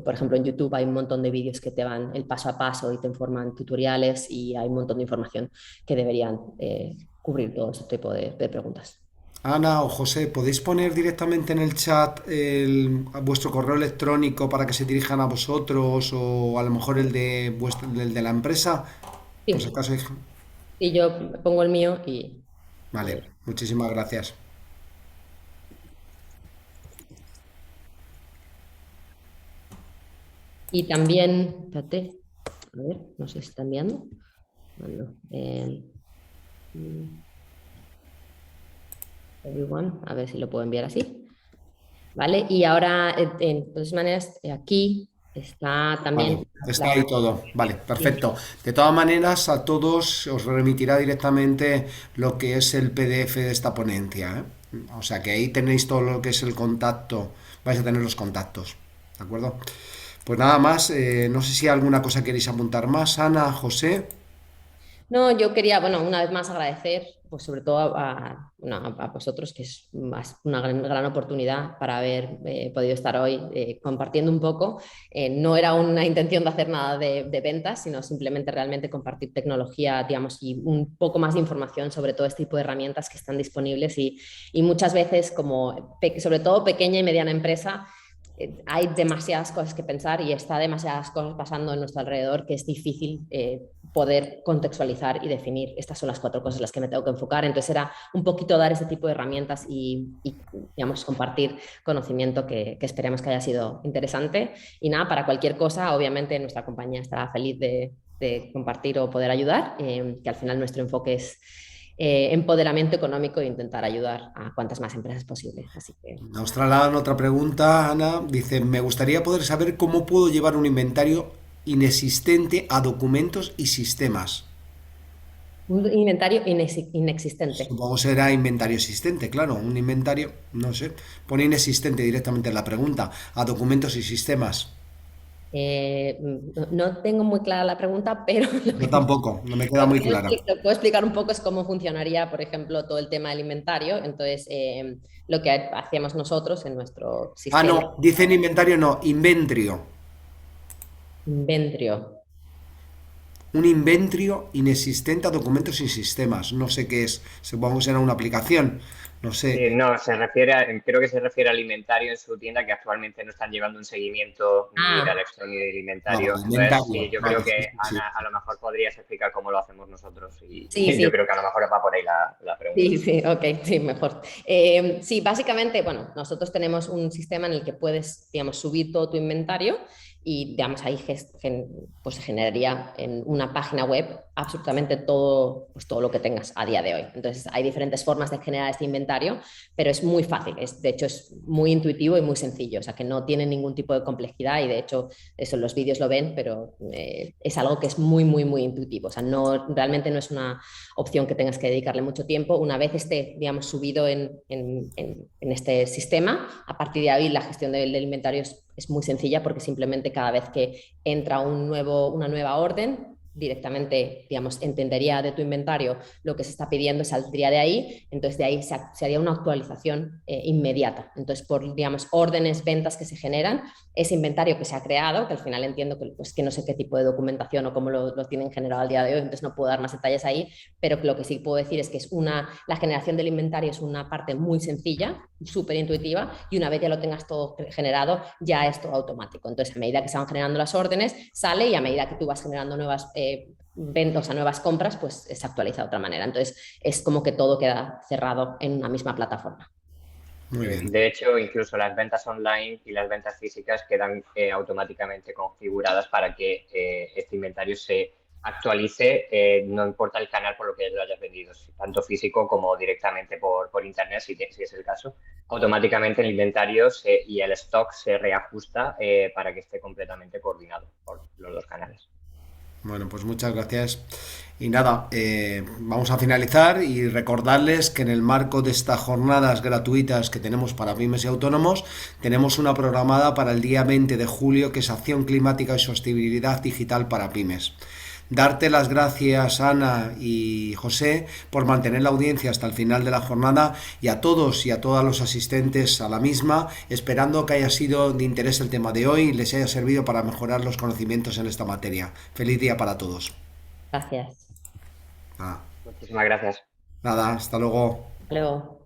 por ejemplo, en YouTube hay un montón de vídeos que te van el paso a paso y te informan tutoriales y hay un montón de información que deberían cubrir todo este tipo de preguntas. Ana o José, ¿podéis poner directamente en el chat vuestro correo electrónico para que se dirijan a vosotros o a lo mejor el de la empresa? Por si Sí, acaso. y yo pongo el mío y... Vale, muchísimas gracias. Y también, espérate, a ver, no sé si está enviando. Bueno, mm, everyone, a ver si lo puedo enviar así. ¿Vale? Y ahora, de todas maneras, aquí está también Vale, está la... ahí todo. Vale, perfecto. De todas maneras, a todos os remitirá directamente lo que es el PDF de esta ponencia, ¿eh? O sea que ahí tenéis todo lo que es el contacto. Vais a tener los contactos. ¿De acuerdo? Pues nada más. No sé si alguna cosa queréis apuntar más, Ana, José. No, yo quería, bueno, una vez más agradecer, pues sobre todo bueno, a vosotros, que es una gran oportunidad para haber podido estar hoy compartiendo un poco. No era una intención de hacer nada de ventas, sino simplemente realmente compartir tecnología, digamos, y un poco más de información sobre todo este tipo de herramientas que están disponibles y muchas veces como, sobre todo pequeña y mediana empresa, hay demasiadas cosas que pensar y está demasiadas cosas pasando en nuestro alrededor que es difícil poder contextualizar y definir. Estas son las 4 cosas en las que me tengo que enfocar. Entonces era un poquito dar ese tipo de herramientas y digamos, compartir conocimiento que esperemos que haya sido interesante. Y nada, para cualquier cosa, obviamente nuestra compañía estará feliz de compartir o poder ayudar, que al final nuestro enfoque es empoderamiento económico e intentar ayudar a cuantas más empresas posible. Así que Nos trasladan otra pregunta, Ana. Dice, me gustaría poder saber cómo puedo llevar un inventario inexistente a documentos y sistemas. un inventario inexistente. Supongo será inventario existente, claro. Un inventario, no sé. Pone inexistente directamente en la pregunta. A documentos y sistemas. No tengo muy clara la pregunta, pero Yo tampoco, no me queda muy clara. lo que puedo explicar un poco es cómo funcionaría, por ejemplo, todo el tema del inventario. Entonces, lo que hacíamos nosotros en nuestro Ah, sistema. no, dicen inventario, no, inventrio. Inventrio. Un inventario inexistente a documentos sin sistemas. No sé qué es. Supongo que será una aplicación. No sé. No, creo que se refiere al inventario en su tienda, que actualmente no están llevando un seguimiento ni de Ah, Alextron ni del Ah, inventario. vale, Entonces, sí, inventario. yo Vale, creo sí, que sí, sí. Ana a lo mejor podrías explicar cómo lo hacemos nosotros sí, y yo sí. creo que a lo mejor va por ahí la pregunta. Sí, sí, ok, sí, mejor. Sí, básicamente, bueno, nosotros tenemos un sistema en el que puedes, digamos, subir todo tu inventario y, digamos, ahí pues se generaría en una página web absolutamente todo, pues todo lo que tengas a día de hoy. Entonces, hay diferentes formas de generar este inventario, pero es muy fácil. De hecho, es muy intuitivo y muy sencillo, o sea, que no tiene ningún tipo de complejidad y, de hecho, eso los vídeos lo ven, pero es algo que es muy, muy, muy intuitivo. O sea, realmente no es una opción que tengas que dedicarle mucho tiempo. Una vez esté, digamos, subido en este sistema, a partir de ahí la gestión del inventario es muy sencilla, porque simplemente cada vez que entra una nueva orden, directamente, digamos, entendería de tu inventario lo que se está pidiendo, saldría de ahí, entonces de ahí se haría una actualización inmediata. Entonces, por, digamos, órdenes, ventas que se generan, ese inventario que se ha creado, que al final entiendo que, pues, que no sé qué tipo de documentación o cómo lo tienen generado al día de hoy, entonces no puedo dar más detalles ahí, pero lo que sí puedo decir es que la generación del inventario es una parte muy sencilla, súper intuitiva, y una vez ya lo tengas todo generado, ya es todo automático. Entonces, a medida que se van generando las órdenes, sale, y a medida que tú vas generando nuevas ventas, a nuevas compras, pues se actualiza de otra manera. Entonces, es como que todo queda cerrado en una misma plataforma. Muy bien. De hecho, incluso las ventas online y las ventas físicas quedan automáticamente configuradas para que este inventario se actualice, no importa el canal por lo que lo hayas vendido, tanto físico como directamente por internet, si es el caso. Automáticamente el inventario y el stock se reajusta para que esté completamente coordinado por los dos canales. Bueno, pues muchas gracias. Y nada, vamos a finalizar y recordarles que en el marco de estas jornadas gratuitas que tenemos para pymes y autónomos, tenemos una programada para el día 20 de julio, que es Acción Climática y Sostenibilidad Digital para Pymes. Darte las gracias, Ana y José, por mantener la audiencia hasta el final de la jornada, y a todos y a todas los asistentes a la misma, esperando que haya sido de interés el tema de hoy y les haya servido para mejorar los conocimientos en esta materia. Feliz día para todos. Gracias. Nada, Muchísimas gracias. nada, hasta luego. Hasta luego.